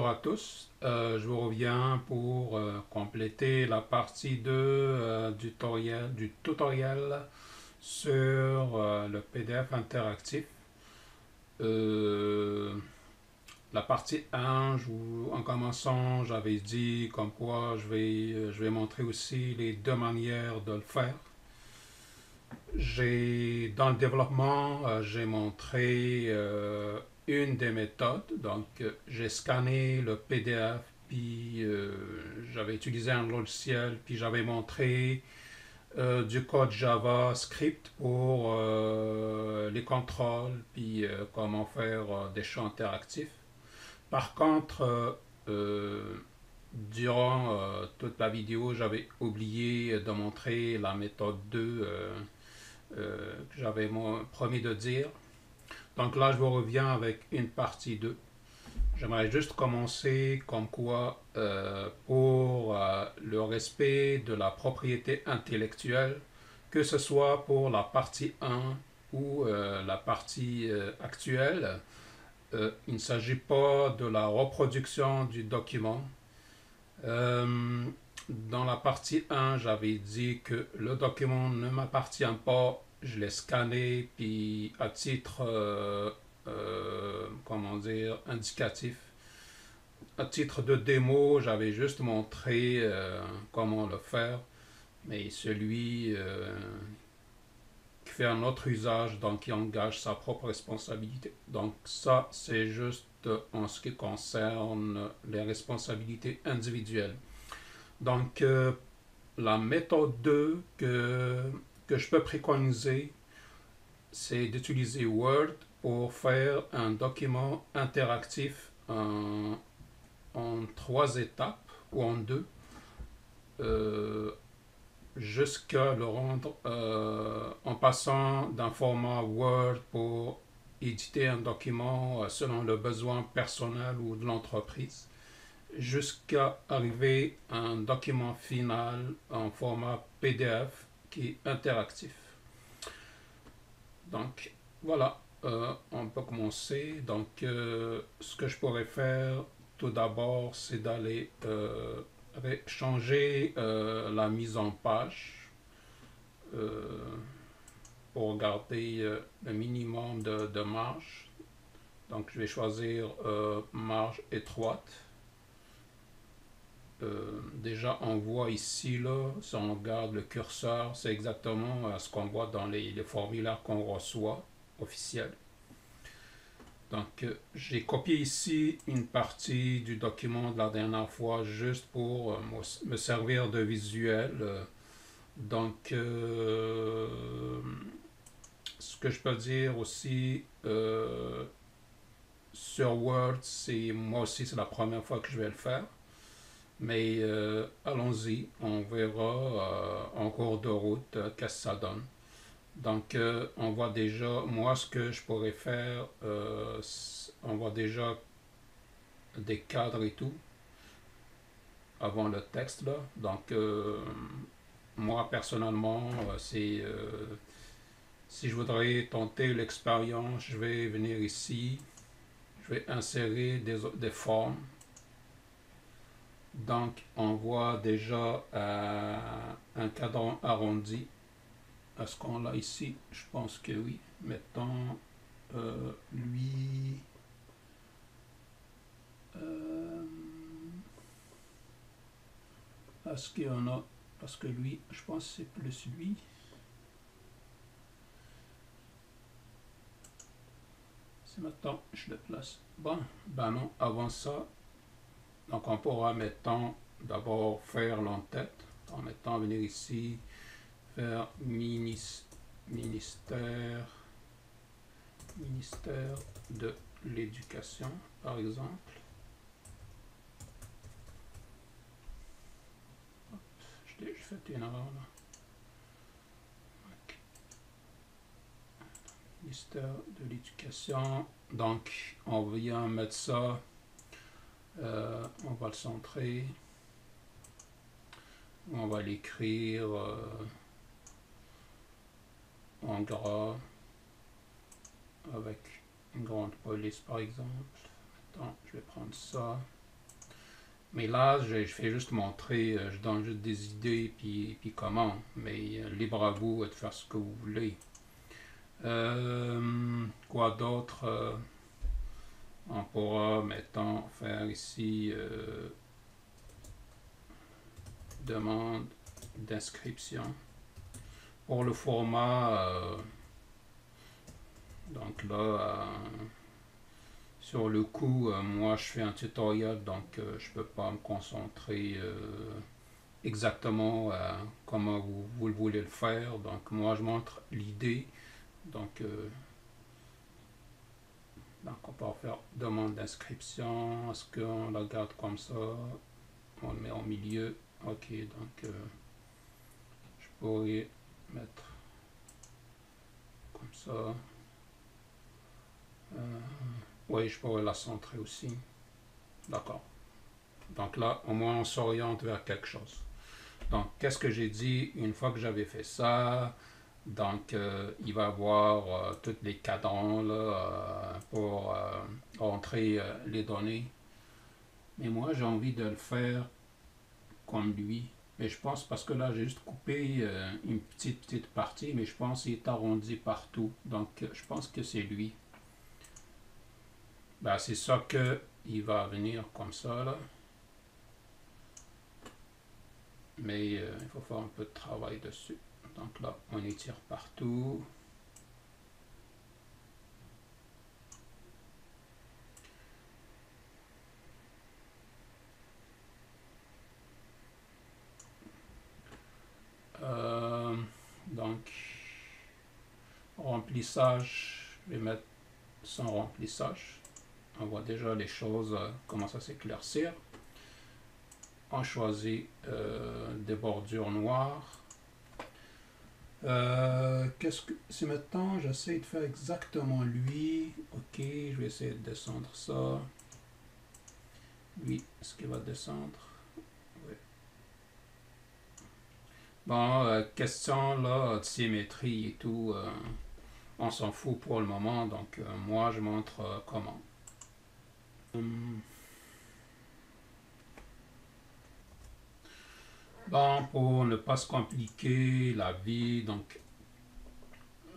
Bonjour à tous, je vous reviens pour compléter la partie 2 du tutoriel sur le PDF interactif. Euh, la partie 1, en commençant, j'avais dit comme quoi je vais montrer aussi les deux manières de le faire. Dans le développement, j'ai montré une des méthodes. Donc, j'ai scanné le PDF, puis j'avais utilisé un logiciel, puis j'avais montré du code JavaScript pour les contrôles, puis comment faire des champs interactifs. Par contre, durant toute la vidéo, j'avais oublié de montrer la méthode 2 que j'avais promis de dire. Donc là, je vous reviens avec une partie 2. J'aimerais juste commencer comme quoi, pour le respect de la propriété intellectuelle, que ce soit pour la partie 1 ou la partie actuelle, il ne s'agit pas de la reproduction du document. Dans la partie 1, j'avais dit que le document ne m'appartient pas. Je l'ai scanné, puis à titre, comment dire, indicatif, à titre de démo, j'avais juste montré comment le faire. Mais celui qui fait un autre usage, donc qui engage sa propre responsabilité. Donc ça, c'est juste en ce qui concerne les responsabilités individuelles. Donc, la méthode 2 que je peux préconiser, c'est d'utiliser Word pour faire un document interactif en 3 étapes ou en 2, euh, jusqu'à le rendre en passant d'un format Word pour éditer un document selon le besoin personnel ou de l'entreprise, jusqu'à arriver à un document final en format PDF qui est interactif. Donc voilà, on peut commencer. Donc ce que je pourrais faire tout d'abord, c'est d'aller changer la mise en page pour garder le minimum de marge. Donc je vais choisir marge étroite. Déjà on voit ici là, si on regarde le curseur, c'est exactement ce qu'on voit dans les formulaires qu'on reçoit officiels. Donc j'ai copié ici une partie du document de la dernière fois juste pour me servir de visuel. Donc ce que je peux dire aussi sur Word, c'est moi aussi c'est la première fois que je vais le faire. Mais allons-y, on verra en cours de route qu'est-ce que ça donne. Donc on voit déjà, moi ce que je pourrais faire, on voit déjà des cadres et tout avant le texte là. Donc moi personnellement, c'est si je voudrais tenter l'expérience, je vais venir ici, je vais insérer des formes. Donc, on voit déjà un cadran arrondi. Est-ce qu'on l'a ici? Je pense que oui. Mettons lui. Est-ce qu'il y en a? Parce que lui, je pense que c'est plus lui. C'est maintenant, je le place. Bon, ben non, avant ça, donc on pourra, mettons, d'abord faire l'entête. En mettant venir ici, faire ministère de l'éducation, par exemple. J'ai fait une erreur là. Okay. Ministère de l'éducation. Donc, on vient mettre ça. On va le centrer. On va l'écrire en gras avec une grande police par exemple. Attends, je vais prendre ça. Mais là, je fais juste montrer, je donne juste des idées puis comment. Mais libre à vous de faire ce que vous voulez. Quoi d'autre? On pourra, mettons, faire ici demande d'inscription. Pour le format, donc là, sur le coup, moi je fais un tutoriel, donc je peux pas me concentrer exactement comment vous voulez le faire. Donc moi je montre l'idée. Donc, on peut faire demande d'inscription. Est-ce qu'on la garde comme ça? On le met au milieu. Ok, donc je pourrais mettre comme ça. Oui, je pourrais la centrer aussi. D'accord. Donc là, au moins, on s'oriente vers quelque chose. Donc, qu'est-ce que j'ai dit une fois que j'avais fait ça? Donc, il va avoir tous les cadrans là, pour rentrer les données. Mais moi, j'ai envie de le faire comme lui. Mais je pense, parce que là, j'ai juste coupé une petite partie, mais je pense qu'il est arrondi partout. Donc, je pense que c'est lui. Ben, c'est ça que il va venir comme ça, là. Mais il faut faire un peu de travail dessus. Donc là, on étire partout. Donc, remplissage, je vais mettre sans remplissage. On voit déjà les choses commencent à s'éclaircir. On choisit des bordures noires. Qu'est-ce que c'est maintenant? J'essaie de faire exactement lui. Ok, je vais essayer de descendre ça. Lui, est-ce qu'il va descendre? Oui. Bon, question là de symétrie et tout, on s'en fout pour le moment, donc moi je montre comment. Bon, pour ne pas se compliquer la vie, donc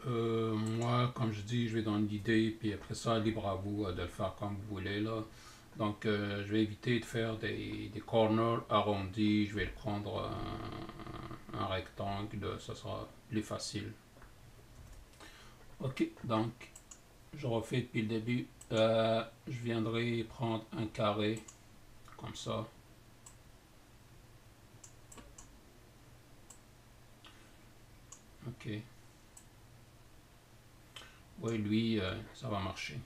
moi, comme je dis, je vais donner l'idée, puis après ça, libre à vous de le faire comme vous voulez là. Donc, je vais éviter de faire des corners arrondis. Je vais le prendre un rectangle, ça sera plus facile. Ok, donc, je refais depuis le début. Je viendrai prendre un carré, comme ça. Ok. Oui, lui, ça va marcher.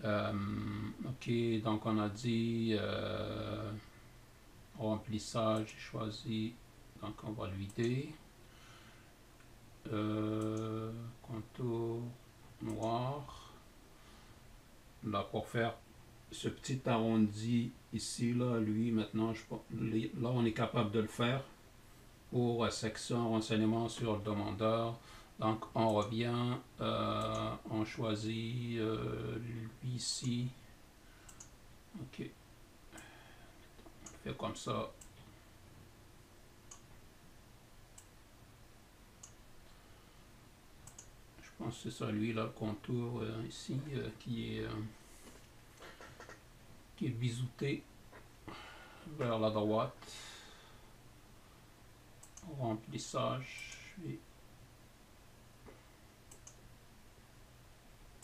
Ok, donc on a dit remplissage, j'ai choisi, donc on va le vider. Contour noir. Là, pour faire ce petit arrondi ici, là, lui, maintenant, là, on est capable de le faire pour section renseignement sur le demandeur. Donc, on revient, on choisit lui ici. Ok, on fait comme ça. Je pense que c'est ça, lui, là, le contour ici, qui est bisouté vers la droite. Remplissage.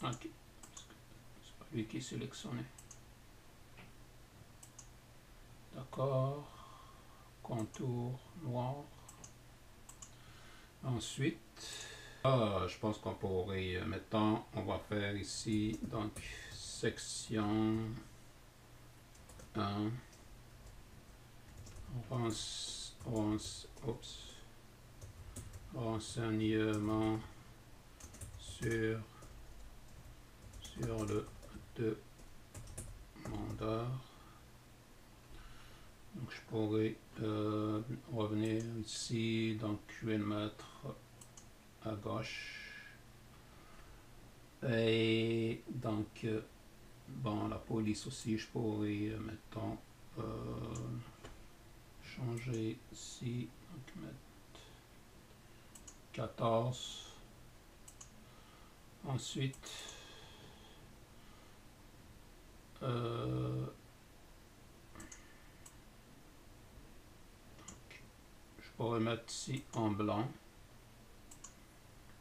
Ok, c'est pas lui qui est sélectionné. D'accord. Contour noir. Ensuite, je pense qu'on pourrait, maintenant, on va faire ici, donc, section 1. Renseignement sur le demandeur. Donc je pourrais revenir ici, donc je vais le mettre à gauche. Et donc, bon, la police aussi, je pourrais, mettons, changer ici, donc mettre 14. Ensuite, je pourrais mettre ici en blanc.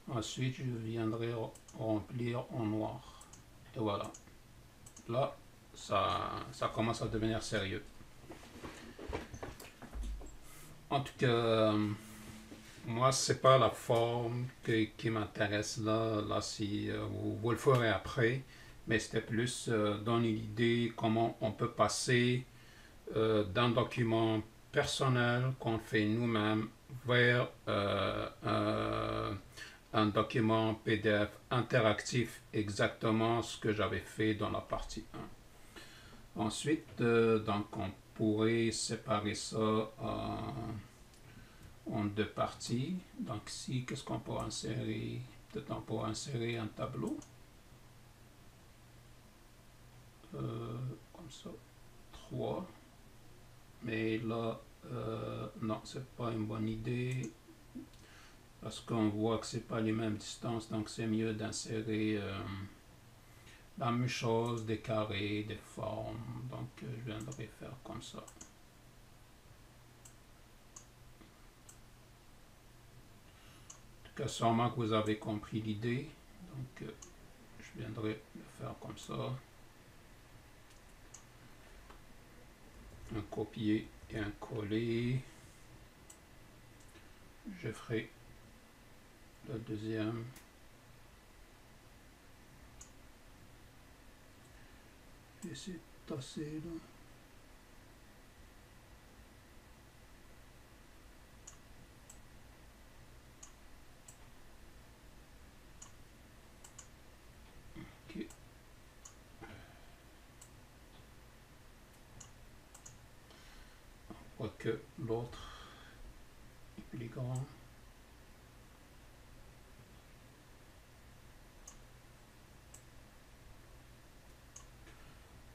Ensuite, je viendrai remplir en noir. Et voilà. Là, ça commence à devenir sérieux. En tout cas, moi, c'est pas la forme qui m'intéresse là. Là, si vous le ferez après, mais c'était plus dans l'idée comment on peut passer d'un document personnel qu'on fait nous-mêmes vers un document PDF interactif, exactement ce que j'avais fait dans la partie 1. Ensuite, donc on pourrait séparer ça en deux parties. Donc ici, qu'est-ce qu'on peut insérer? Peut-être on peut insérer un tableau. Comme ça, 3. Mais là, non, c'est pas une bonne idée. Parce qu'on voit que c'est pas les mêmes distances, donc c'est mieux d'insérer la même chose, des carrés, des formes. Donc je viendrai faire comme ça. En tout cas, sûrement que vous avez compris l'idée. Donc je viendrai le faire comme ça. Un copier et un coller. Je ferai le deuxième. Je vais essayer de tasser là. Ok. On voit que l'autre est plus grand.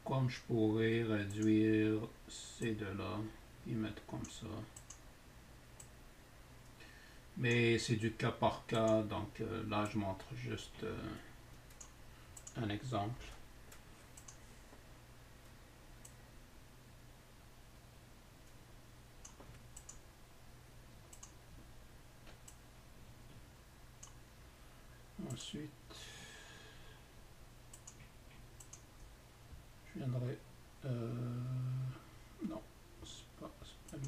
Comme je pourrais réduire ces deux-là et mettre comme ça. Mais c'est du cas par cas, donc là je montre juste un exemple. Ensuite, je viendrai... non, c'est pas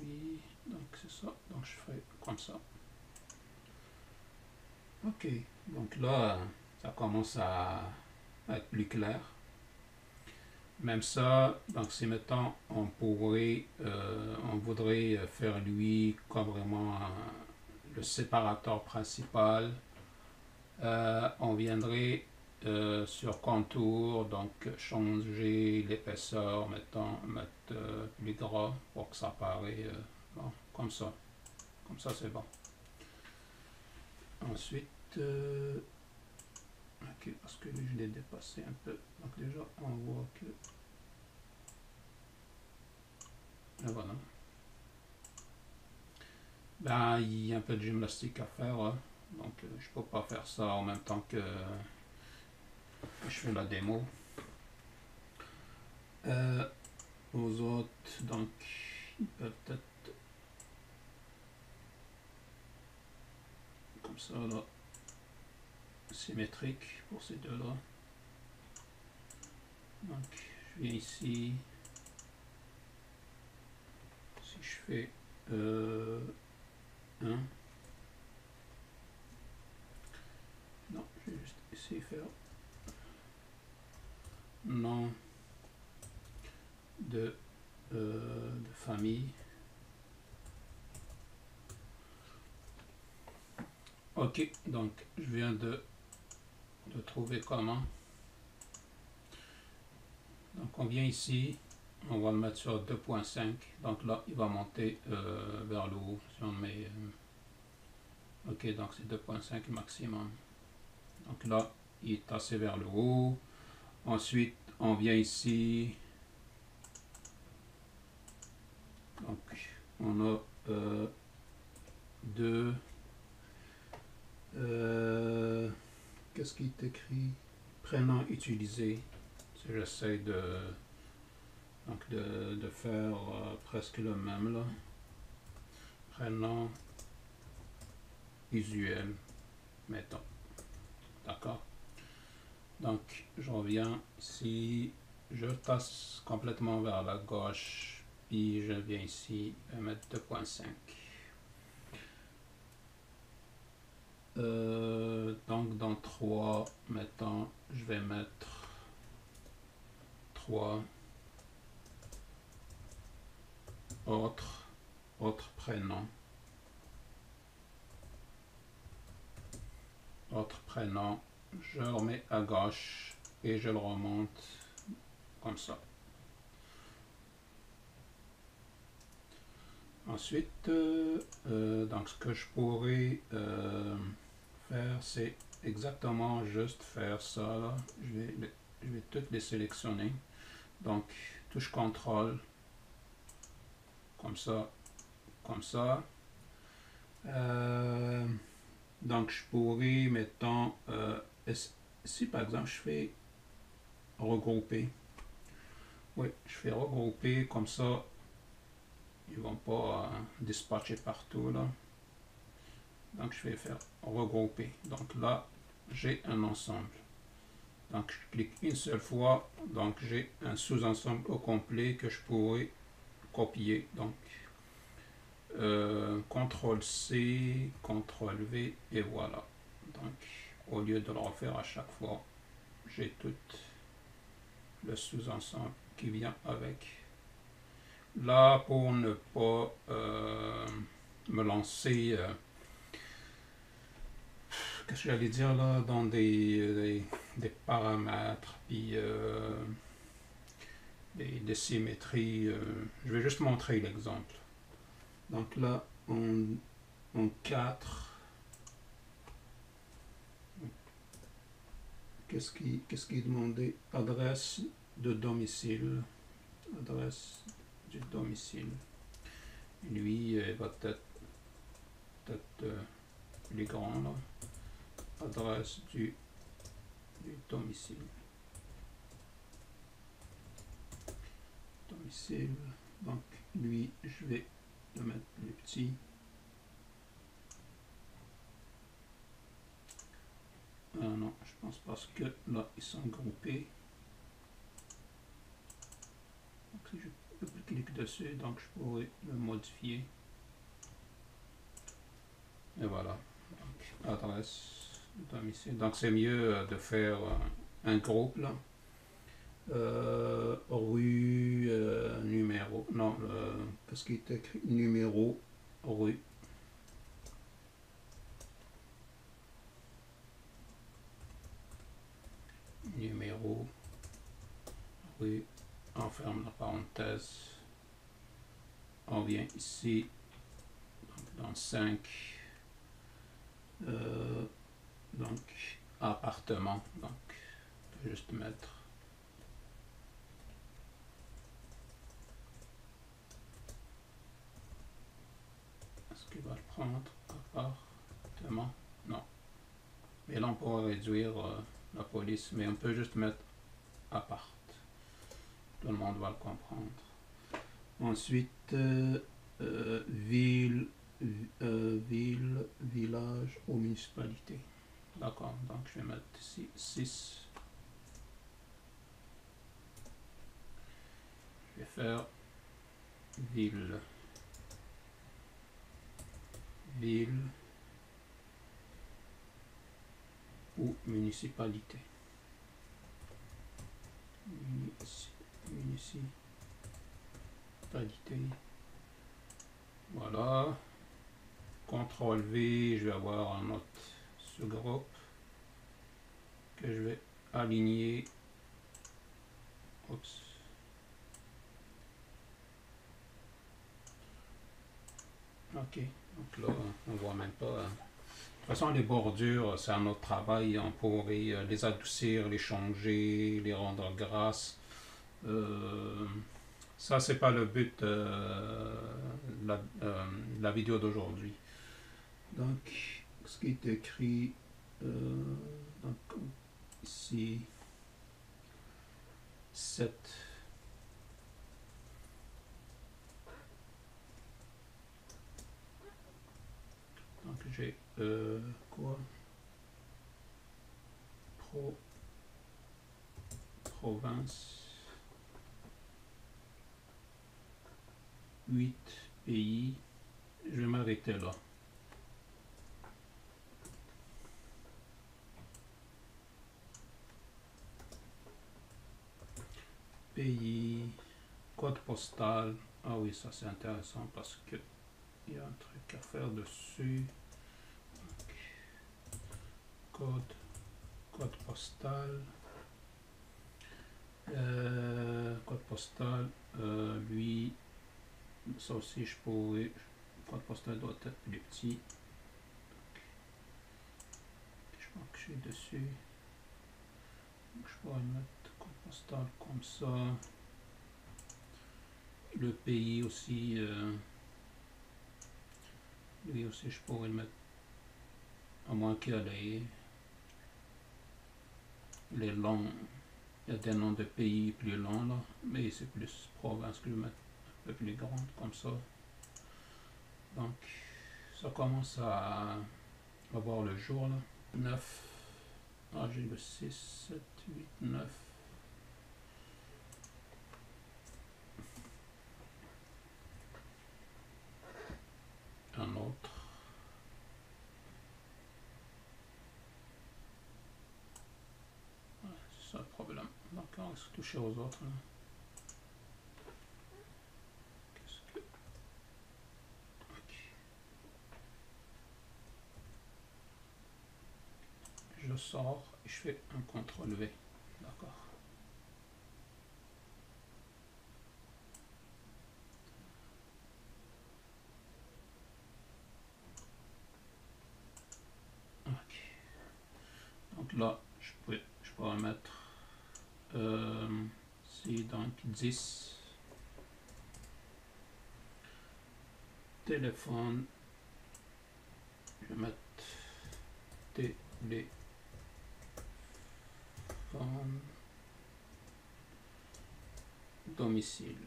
lui, donc c'est ça, donc je ferai comme ça. Ok, donc là, ça commence à être plus clair. Même ça, donc si mettons, on voudrait faire lui comme vraiment le séparateur principal, on viendrait sur contour, donc changer l'épaisseur, mettre plus gras pour que ça paraît bon, comme ça. Comme ça, c'est bon. Ensuite, ok, parce que je l'ai dépassé un peu. Donc déjà, on voit que... Et voilà. Ben, il y a un peu de gymnastique à faire, hein. Donc je peux pas faire ça en même temps que je fais la démo. Aux autres, donc, ils peuvent être comme ça, là, symétrique pour ces deux-là. Donc, je viens ici. Si je fais 1, non, je vais juste essayer de faire nom de famille. Ok, donc je viens de trouver comment. Donc on vient ici, on va le mettre sur 2.5, donc là il va monter vers le haut. Si on met, ok, donc c'est 2.5 maximum. Donc là il est tassé vers le haut. Ensuite on vient ici, Donc, on a deux. Qu'est-ce qui est écrit? Prénom utilisé. Si j'essaie de faire presque le même là. Prénom usuel, mettons. D'accord? Donc, je reviens ici, je passe complètement vers la gauche, puis je viens ici et mettre 2.5. Donc, dans 3, mettons, je vais mettre 3 autre prénom. Autre prénom, je le remets à gauche et je le remonte comme ça. Ensuite, donc ce que je pourrais faire, c'est exactement juste faire ça. Là. Je vais toutes les sélectionner. Donc, touche CTRL, comme ça, comme ça. Donc, je pourrais, mettons, si par exemple je fais regrouper, oui, je fais regrouper, comme ça, ils ne vont pas dispatcher partout, là. Donc, je vais faire regrouper. Donc là, j'ai un ensemble. Donc, je clique une seule fois, donc j'ai un sous-ensemble au complet que je pourrais copier. Donc, CTRL-C, CTRL-V, et voilà. Donc, au lieu de le refaire à chaque fois, j'ai tout le sous-ensemble qui vient avec. Là, pour ne pas me lancer, qu'est-ce que j'allais dire là, dans des paramètres, puis des symétries, je vais juste montrer l'exemple. Donc là, en 4, qu'est-ce qui est demandé? Adresse de domicile. Adresse du domicile. Lui, va être plus grand là. Adresse du domicile. Domicile. Donc lui, je vais le mettre plus petit. Non, je pense parce que là, ils sont groupés. Donc si je clique dessus, donc je pourrais le modifier. Et voilà. Donc, adresse, domicile. Donc c'est mieux de faire un groupe là. Rue, numéro. Non, qu'est-ce qui est écrit? Numéro, rue. Numéro, rue, on ferme la parenthèse, on vient ici, donc dans 5, donc appartement, donc je vais juste mettre est-ce qu'il va le prendre? Appartement, non, mais là on pourra réduire la police, mais on peut juste mettre appart. Tout le monde va le comprendre. Ensuite, ville, village ou municipalité. D'accord, donc je vais mettre ici 6. Je vais faire ville. Ville ou municipalité. Municipalité. Voilà. CTRL V, je vais avoir un autre sous-groupe que je vais aligner. Oups. Ok, donc là, on voit même pas. De toute façon, les bordures, c'est un autre travail. On pourrait les adoucir, les changer, les rendre grasses. Ça, c'est pas le but de la vidéo d'aujourd'hui. Donc, ce qui est écrit donc, ici, 7. Donc, j'ai quoi? Province, 8 pays. Je vais m'arrêter là. Pays, code postal. Ah oui, ça c'est intéressant parce que il y a un truc à faire dessus. Donc, code postal. Code postal, lui, ça aussi je pourrais. Code postal doit être plus petit. Je pense que je suis dessus. Donc, je pourrais mettre code postal comme ça. Le pays aussi, lui aussi je pourrais le mettre, à moins qu'il y ait les longs. Il y a des noms de pays plus longs là, mais c'est plus province que je vais mettre un peu plus grande comme ça. Donc ça commence à voir le jour là. 9. Ah, j'ai le 6, 7, 8, 9. Un autre. Ouais, c'est ça le problème. Donc on va se toucher aux autres. Là. Qu'est-ce que... Ok. Je sors et je fais un CTRL V. D'accord. Ok. Donc là, je pourrais mettre c'est donc 10. Téléphone. Je vais mettre téléphone. Domicile.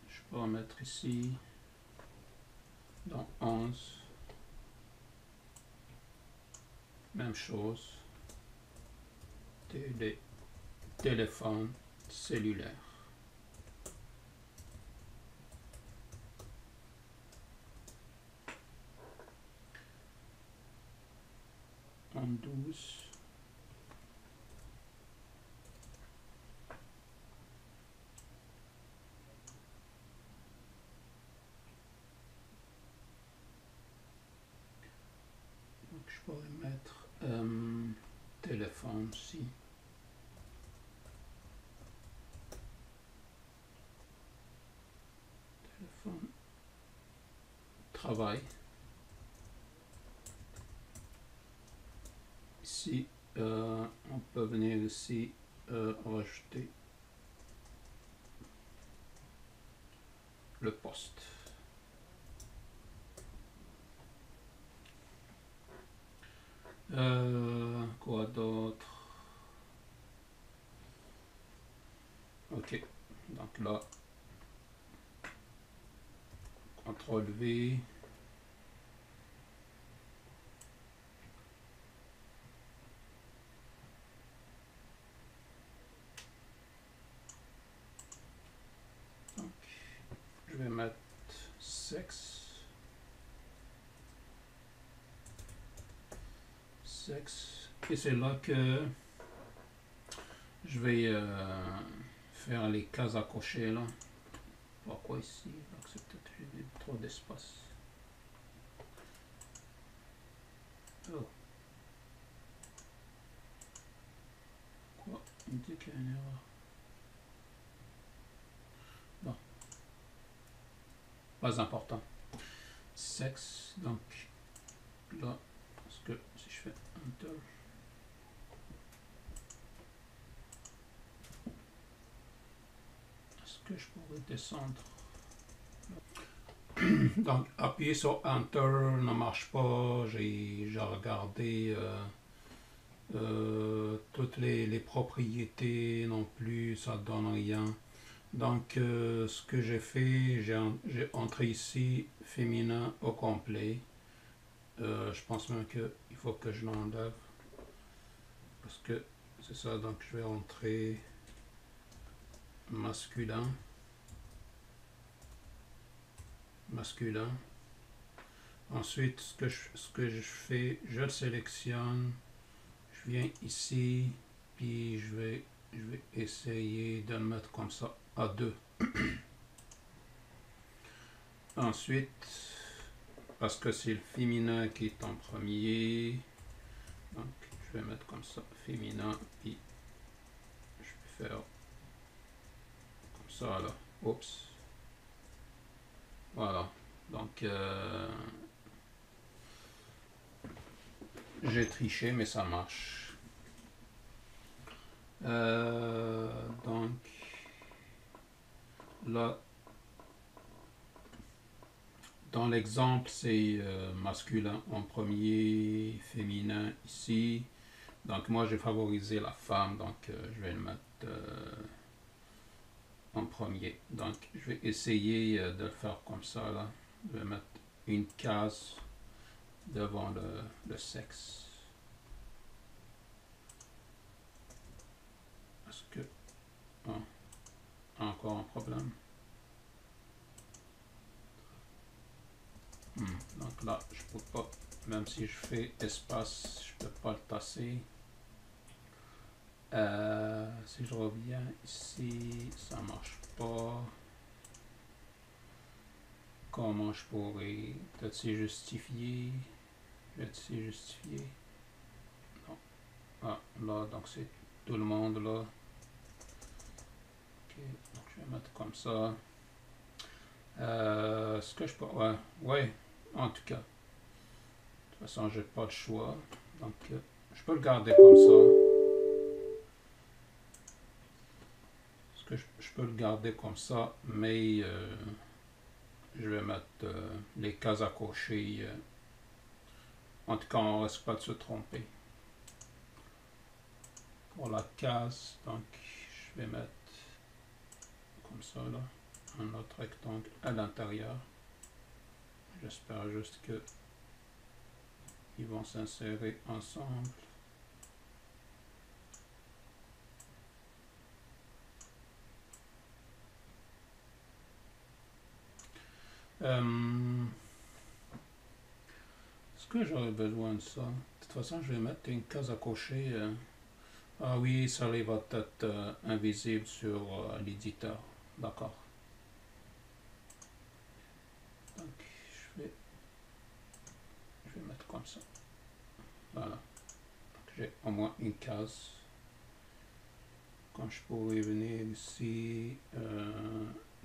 Je peux mettre ici dans 11. Même chose. Téléphone cellulaire. En 12. Donc je pourrais mettre téléphone aussi. Téléphone. Travail. Ici, on peut venir ici rajouter le poste. Quoi d'autre? Ok, donc là, CTRL V. Donc, je vais mettre sexe. Et c'est là que je vais faire les cases à cocher là. Pourquoi ici? Donc c'est peut-être trop d'espace. Oh. Quoi? Il me dit qu'il y a une erreur. Bon. pas important. Sexe, donc là, parce que si je fais Enter, est-ce que je pourrais descendre? Donc, appuyer sur Enter ne marche pas. J'ai regardé toutes les propriétés non plus, ça donne rien. Donc, ce que j'ai fait, j'ai entré ici féminin au complet. Je pense même qu'il faut que je l'enlève. Parce que c'est ça, donc je vais entrer masculin. Masculin. Ensuite, ce que je fais, je le sélectionne. Je viens ici, puis je vais essayer de le mettre comme ça à 2. Ensuite, parce que c'est le féminin qui est en premier, donc je vais mettre comme ça, féminin, puis je vais faire comme ça là. Oups. Voilà. Donc, j'ai triché, mais ça marche. Donc, là, dans l'exemple, c'est masculin en premier, féminin ici. Donc, moi, j'ai favorisé la femme, donc je vais le mettre en premier. Donc, je vais essayer de le faire comme ça, là. Je vais mettre une case devant le sexe. Est-ce que... Oh, encore un problème? Donc là, je peux pas, même si je fais espace, je peux pas le tasser. Si je reviens ici, ça marche pas. Comment je pourrais... Peut-être c'est justifié. Peut-être c'est justifié. Non. Ah, là, donc c'est tout le monde là. Ok, donc je vais mettre comme ça. Est-ce que je peux... Ouais, en tout cas. De toute façon, j'ai pas le choix. Donc, je peux le garder comme ça. Est-ce que je peux le garder comme ça, mais je vais mettre les cases à cocher. En tout cas, on ne risque pas de se tromper. Pour la case, donc, je vais mettre comme ça, là, un autre rectangle à l'intérieur. J'espère juste que ils vont s'insérer ensemble. Est-ce que j'aurais besoin de ça? De toute façon, je vais mettre une case à cocher. Ah oui, ça va être invisible sur l'éditeur. D'accord. Donc, je vais mettre comme ça. Voilà. J'ai au moins une case. Quand je pourrais venir ici,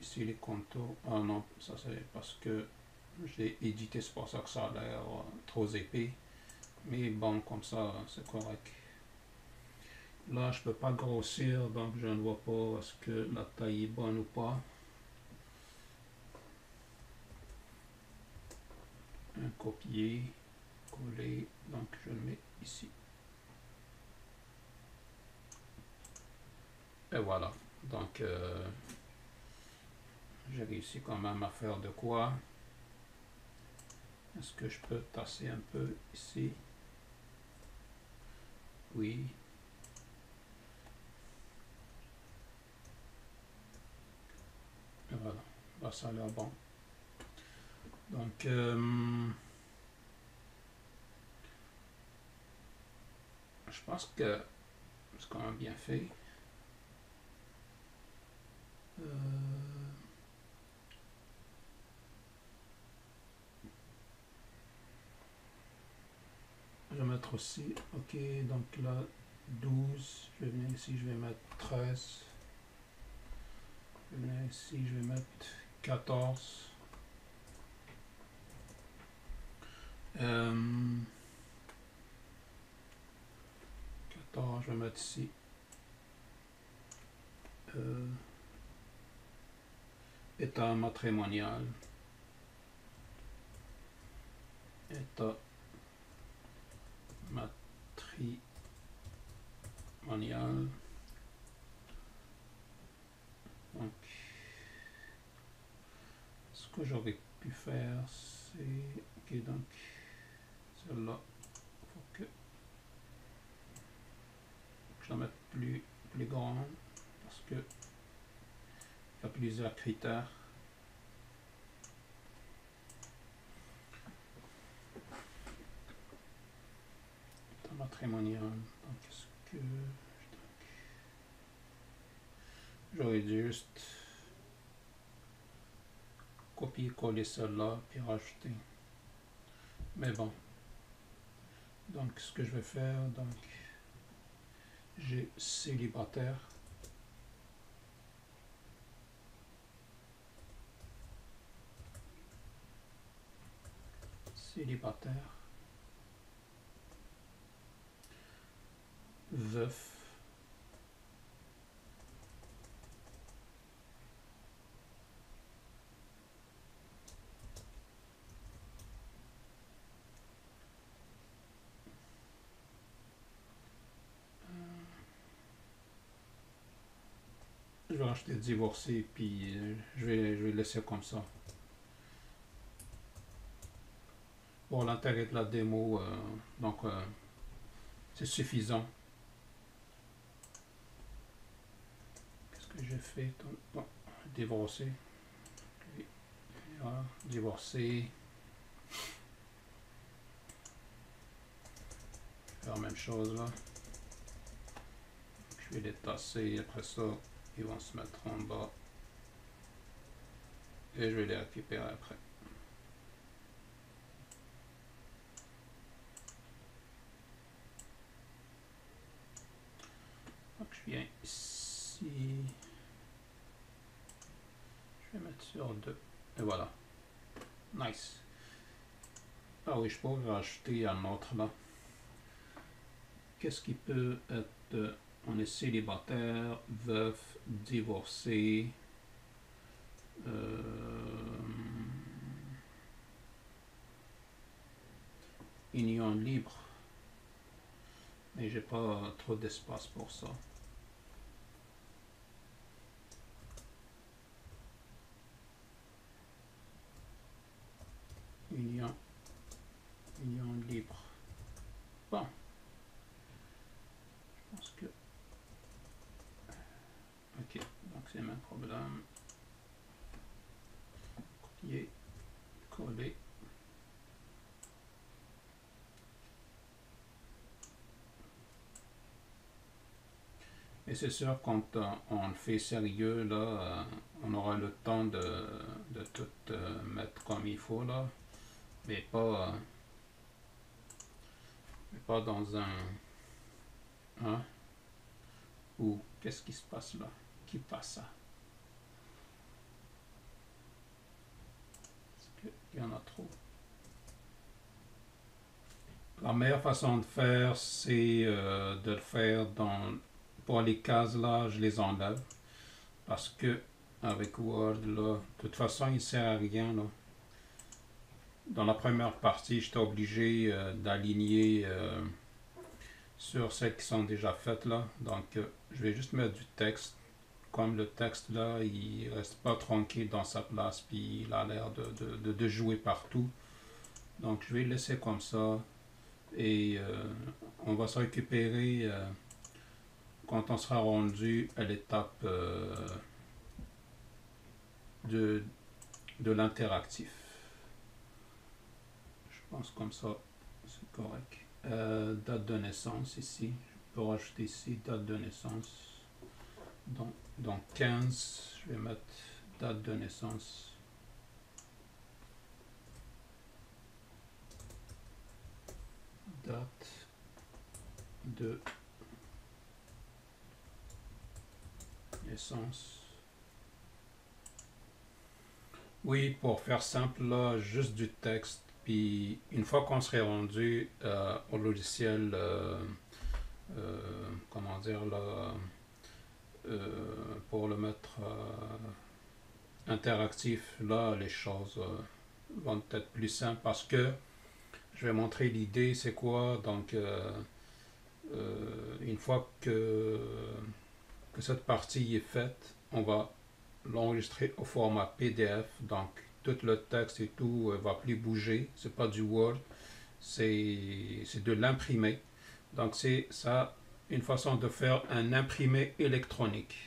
ici les contours. Ah non, ça c'est parce que j'ai édité, c'est pour ça que ça a l'air trop épais. Mais bon, comme ça, c'est correct. Là, je peux pas grossir, donc je ne vois pas est-ce que la taille est bonne ou pas. Un copier, coller, donc je le mets ici. Et voilà. Donc, j'ai réussi quand même à faire de quoi. Est-ce que je peux tasser un peu ici? Oui. Et voilà. Là, ça a l'air bon. Donc, je pense que c'est quand même bien fait. Je vais mettre aussi, ok, donc là, 12, je vais venir ici, je vais mettre 13, je vais venir ici, je vais mettre 14, Euh, 14, je vais mettre ici. État matrimonial. État matrimonial. Donc, ce que j'aurais pu faire, c'est... Ok, donc, celle-là, il faut que je la mette plus grande, parce que il y a plusieurs critères. État matrimonial. Donc, est-ce que... J'aurais dû juste copier-coller celle-là et rajouter. Mais bon. Donc, ce que je vais faire, donc, j'ai célibataire. Célibataire. Veuf. Je vais rajouter divorcé, puis je vais laisser comme ça. Pour l'intérêt de la démo, donc c'est suffisant. Qu'est-ce que j'ai fait? Bon, divorcé. Voilà, divorcé. Je vais faire la même chose là. Je vais les tasser, après ça, ils vont se mettre en bas. Et je vais les récupérer après. Donc je viens ici. Je vais mettre sur 2. Et voilà. Nice. Ah oui, je pourrais rajouter un autre là. Qu'est-ce qui peut être... On est célibataire, veuf, divorcé. Union libre. Mais j'ai pas trop d'espace pour ça. Union libre. Bon. Je pense que... Ok, donc c'est le même problème. Copier, coller. Et c'est sûr, quand on le fait sérieux, là, on aura le temps de tout mettre comme il faut, là. Mais pas dans un... Hein? Ou qu'est-ce qui se passe là? Qui passe ça? Est-ce qu'il y en a trop? La meilleure façon de faire, c'est de le faire dans... Pour les cases là, je les enlève. Parce que avec Word, là, de toute façon, il ne sert à rien, là. Dans la première partie, j'étais obligé d'aligner sur celles qui sont déjà faites, là. Donc, je vais juste mettre du texte. Comme le texte, là, il reste pas tranquille dans sa place, puis il a l'air de jouer partout. Donc, je vais le laisser comme ça. Et on va se récupérer quand on sera rendu à l'étape de l'interactif. Je pense comme ça, c'est correct. Date de naissance ici. Je peux rajouter ici date de naissance. Donc 15, je vais mettre date de naissance. Date de naissance. Oui, pour faire simple, là, juste du texte, Puis une fois qu'on serait rendu au logiciel, comment dire là, pour le mettre interactif, là les choses vont être plus simples parce que je vais montrer l'idée, c'est quoi. Donc une fois que cette partie est faite, on va l'enregistrer au format PDF. Donc tout le texte et tout va plus bouger. C'est pas du Word, c'est de l'imprimer. Donc c'est ça une façon de faire un imprimé électronique.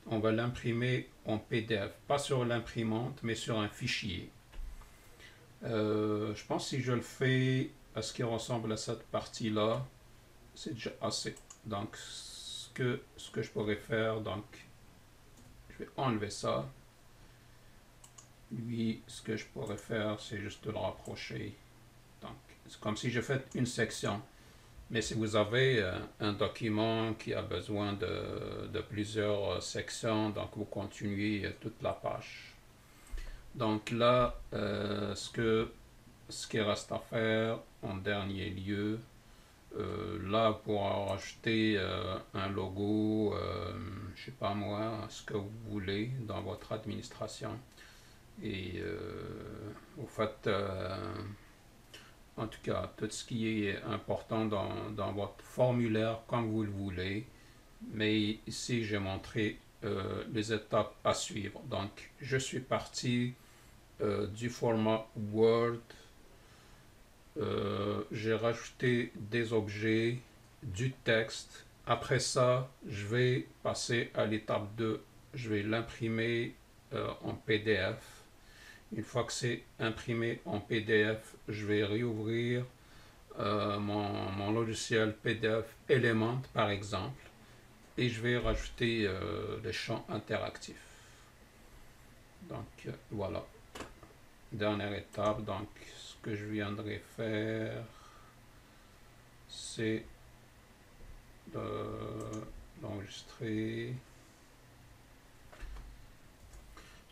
On va l'imprimer en PDF, pas sur l'imprimante, mais sur un fichier. Je pense que si je le fais à ce qui ressemble à cette partie-là, c'est déjà assez. Donc ce que je pourrais faire, donc je vais enlever ça. Lui, ce que je pourrais faire, c'est juste de le rapprocher. Donc c'est comme si je fais une section. Mais si vous avez un document qui a besoin de plusieurs sections, donc vous continuez toute la page. Donc là, ce qui reste à faire en dernier lieu, là pour rajouter un logo, je sais pas moi, ce que vous voulez dans votre administration. Et vous faites en tout cas, tout ce qui est important dans votre formulaire comme vous le voulez. Mais ici, j'ai montré les étapes à suivre. Donc, je suis parti du format Word. J'ai rajouté des objets, du texte. Après ça, je vais passer à l'étape 2. Je vais l'imprimer en PDF. Une fois que c'est imprimé en PDF, je vais réouvrir mon logiciel PDF Element par exemple et je vais rajouter les champs interactifs. Donc voilà, dernière étape. Donc ce que je viendrai faire, c'est d'enregistrer.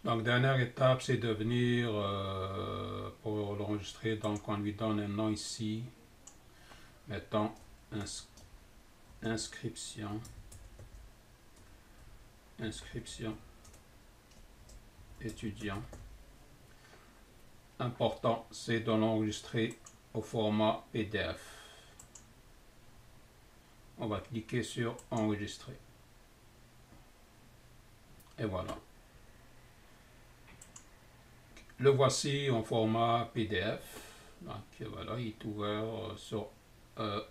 Donc dernière étape, c'est de venir pour l'enregistrer. Donc on lui donne un nom ici. Mettons inscription étudiant. Important, c'est de l'enregistrer au format PDF. On va cliquer sur enregistrer. Et voilà. Le voici en format PDF. Donc voilà, il est ouvert sur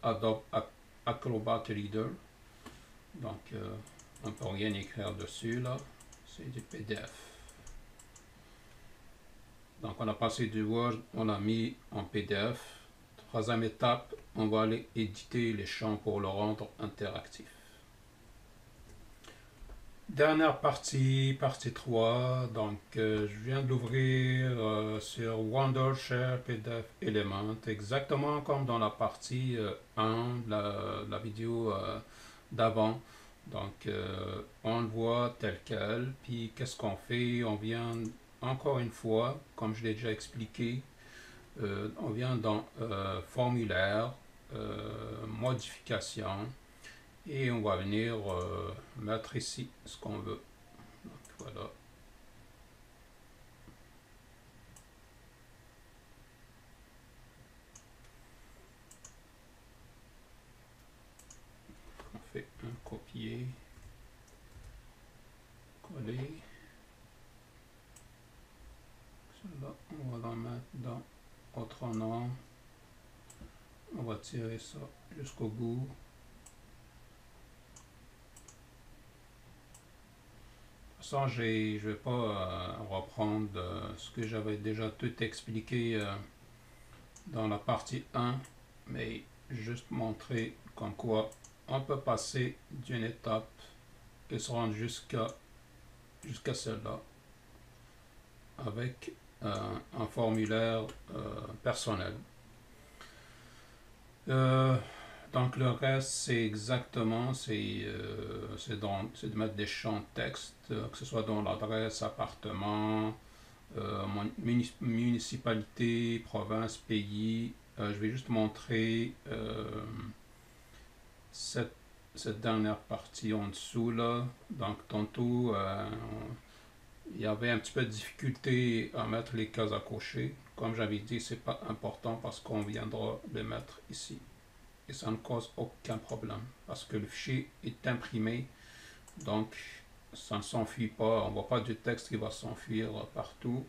Adobe Acrobat Reader. Donc on ne peut rien écrire dessus là. C'est du PDF. Donc on a passé du Word, on a mis en PDF. Troisième étape, on va aller éditer les champs pour le rendre interactif. Dernière partie, partie 3. Donc je viens de l'ouvrir sur Wondershare PDF Element, exactement comme dans la partie 1 de la vidéo d'avant. Donc on le voit tel quel. Puis qu'est-ce qu'on fait? On vient encore une fois, comme je l'ai déjà expliqué, on vient dans formulaire, modification, et on va venir mettre ici ce qu'on veut. Donc, voilà. On fait un copier, coller. Celui-là, on va l'en mettre dans autre nom. On va tirer ça jusqu'au bout. Je ne vais pas reprendre ce que j'avais déjà tout expliqué dans la partie 1, mais juste montrer comme quoi on peut passer d'une étape et se rendre jusqu'à celle-là avec un formulaire personnel. Donc le reste, c'est exactement, c'est de mettre des champs de texte, que ce soit dans l'adresse, appartement, municipalité, province, pays. Je vais juste montrer cette, cette dernière partie en dessous là. Donc tantôt, il y avait un petit peu de difficulté à mettre les cases à cocher. Comme j'avais dit, c'est pas important parce qu'on viendra les mettre ici. Et ça ne cause aucun problème parce que le fichier est imprimé. Donc ça ne s'enfuit pas. On ne voit pas du texte qui va s'enfuir partout.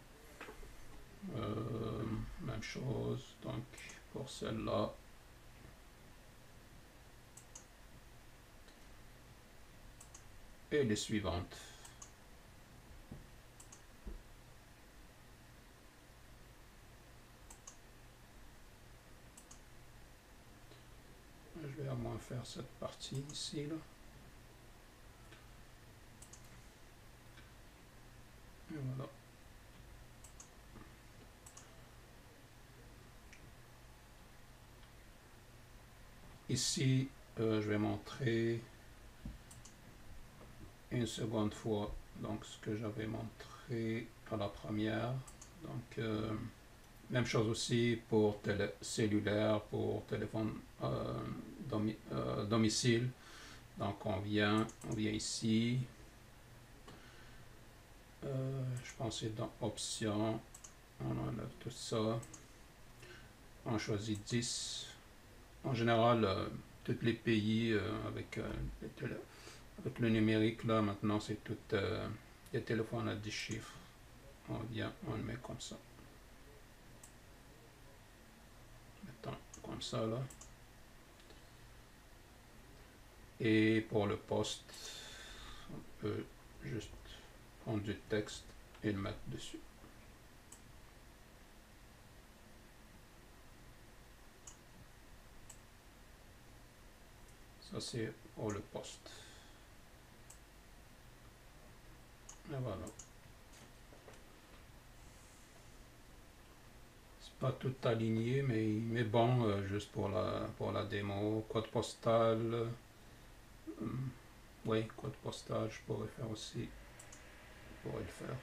Même chose. Donc pour celle-là. Et les suivantes. Je vais au moins faire cette partie ici là. Et voilà. Ici, je vais montrer une seconde fois donc ce que j'avais montré à la première. Donc même chose aussi pour cellulaire, pour téléphone domicile. Donc on vient ici. Je pense que c'est dans options. On enlève tout ça. On choisit 10. En général, tous les pays avec le numérique, là, maintenant, c'est tout des téléphones à 10 chiffres. On vient, on le met comme ça. Mettons comme ça, là. Et pour le poste, on peut juste prendre du texte et le mettre dessus. Ça, c'est pour le poste. Et voilà. C'est pas tout aligné, mais bon, juste pour la démo. Code postal. Oui, code postal, je pourrais faire aussi. Je pourrais le faire.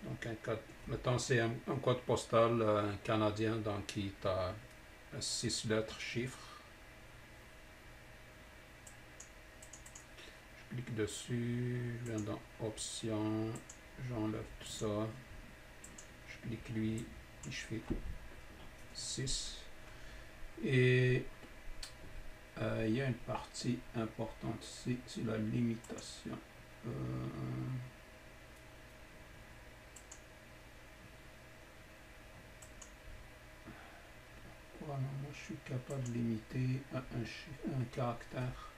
Donc, mettons, c'est un code postal canadien, donc qui est à 6 lettres chiffres. Je clique dessus, je viens dans Options, j'enlève tout ça. Je clique lui, et je fais 6. Et il y a une partie importante ici, c'est la limitation. Voilà, moi je suis capable de limiter à un caractère.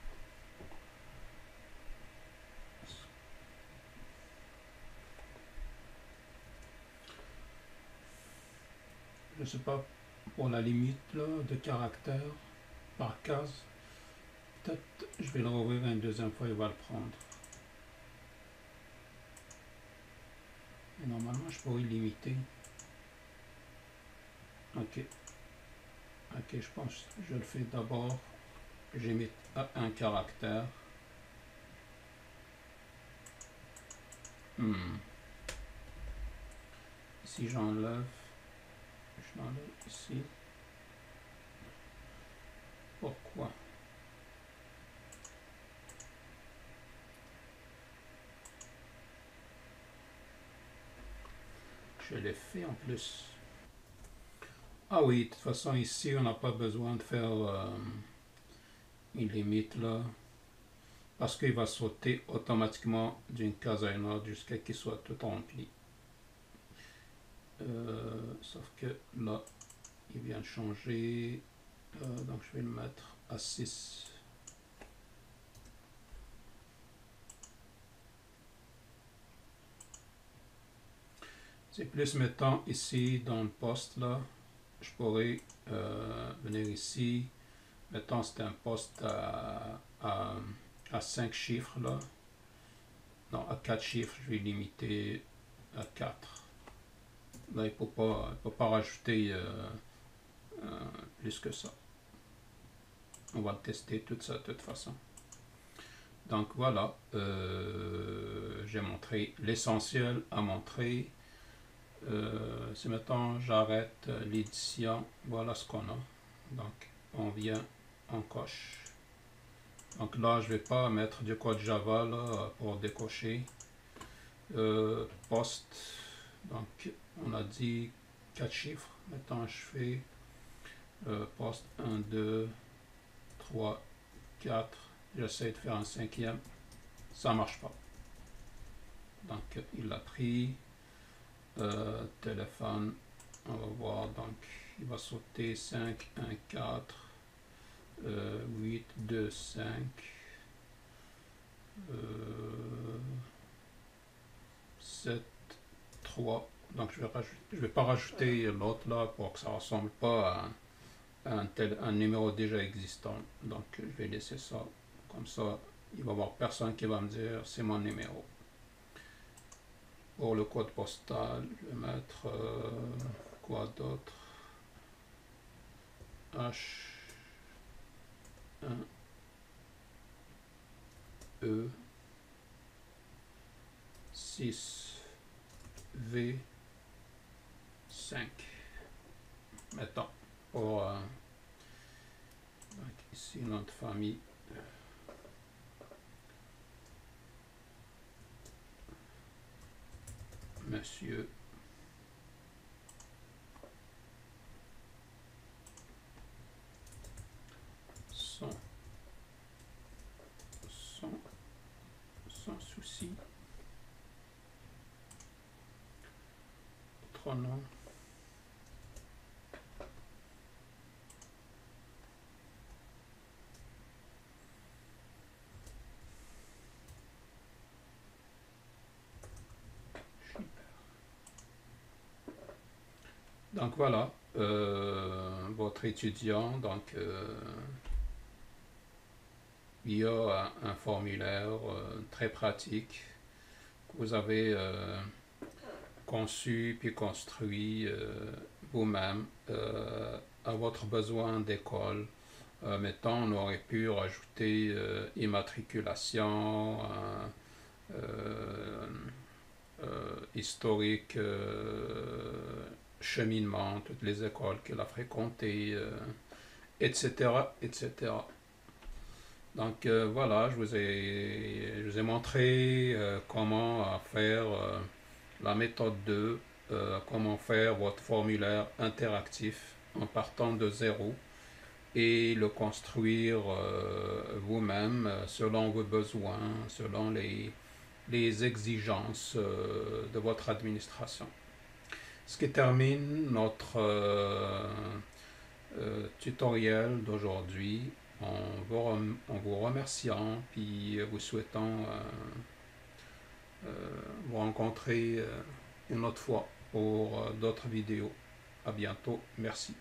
Je sais pas pour la limite là, de caractère par case. Peut-être je vais le rouvrir une deuxième fois, il va le prendre. Et normalement je pourrais limiter. Ok. Ok, je pense que je le fais d'abord. J'ai mis un caractère. Si j'enlève, je l'enlève ici. Pourquoi? Je l'ai fait en plus. Ah oui, de toute façon ici on n'a pas besoin de faire une limite là. Parce qu'il va sauter automatiquement d'une case à une autre jusqu'à qu'il soit tout rempli. Sauf que là, il vient de changer. Donc je vais le mettre à 6. C'est plus mettant ici dans le poste là. Je pourrais venir ici. Mettons c'est un poste à 5 chiffres là. Non, à 4 chiffres, je vais limiter à 4. Là, il ne peut pas rajouter plus que ça. On va tester tout ça de toute façon. Donc voilà, j'ai montré l'essentiel à montrer. Si maintenant j'arrête l'édition, voilà ce qu'on a. Donc on vient, on coche. Donc là je vais pas mettre du code Java là, pour décocher. Poste, donc on a dit 4 chiffres. Maintenant je fais poste 1, 2, 3, 4. J'essaie de faire un cinquième. Ça marche pas. Donc il l'a pris. Téléphone, on va voir, donc il va sauter 5, 1, 4, 8, 2, 5, 7, 3. Donc je vais pas rajouter l'autre là pour que ça ressemble pas à un numéro déjà existant. Donc je vais laisser ça comme ça. Il va y avoir personne qui va me dire c'est mon numéro. Pour le code postal, je vais mettre quoi d'autre? H1 E 6 V 5. Mettons pour donc ici notre famille. Monsieur sans souci. Autre nom. Donc voilà, votre étudiant, donc il y a un formulaire très pratique que vous avez conçu puis construit vous-même à votre besoin d'école. Mettons, on aurait pu rajouter immatriculation, historique, cheminement, toutes les écoles qu'il a fréquentées, etc., etc. Donc voilà, je vous ai montré comment faire la méthode 2, comment faire votre formulaire interactif en partant de zéro et le construire vous-même selon vos besoins, selon les exigences de votre administration. Ce qui termine notre tutoriel d'aujourd'hui en vous remerciant puis vous souhaitant vous rencontrer une autre fois pour d'autres vidéos. À bientôt. Merci.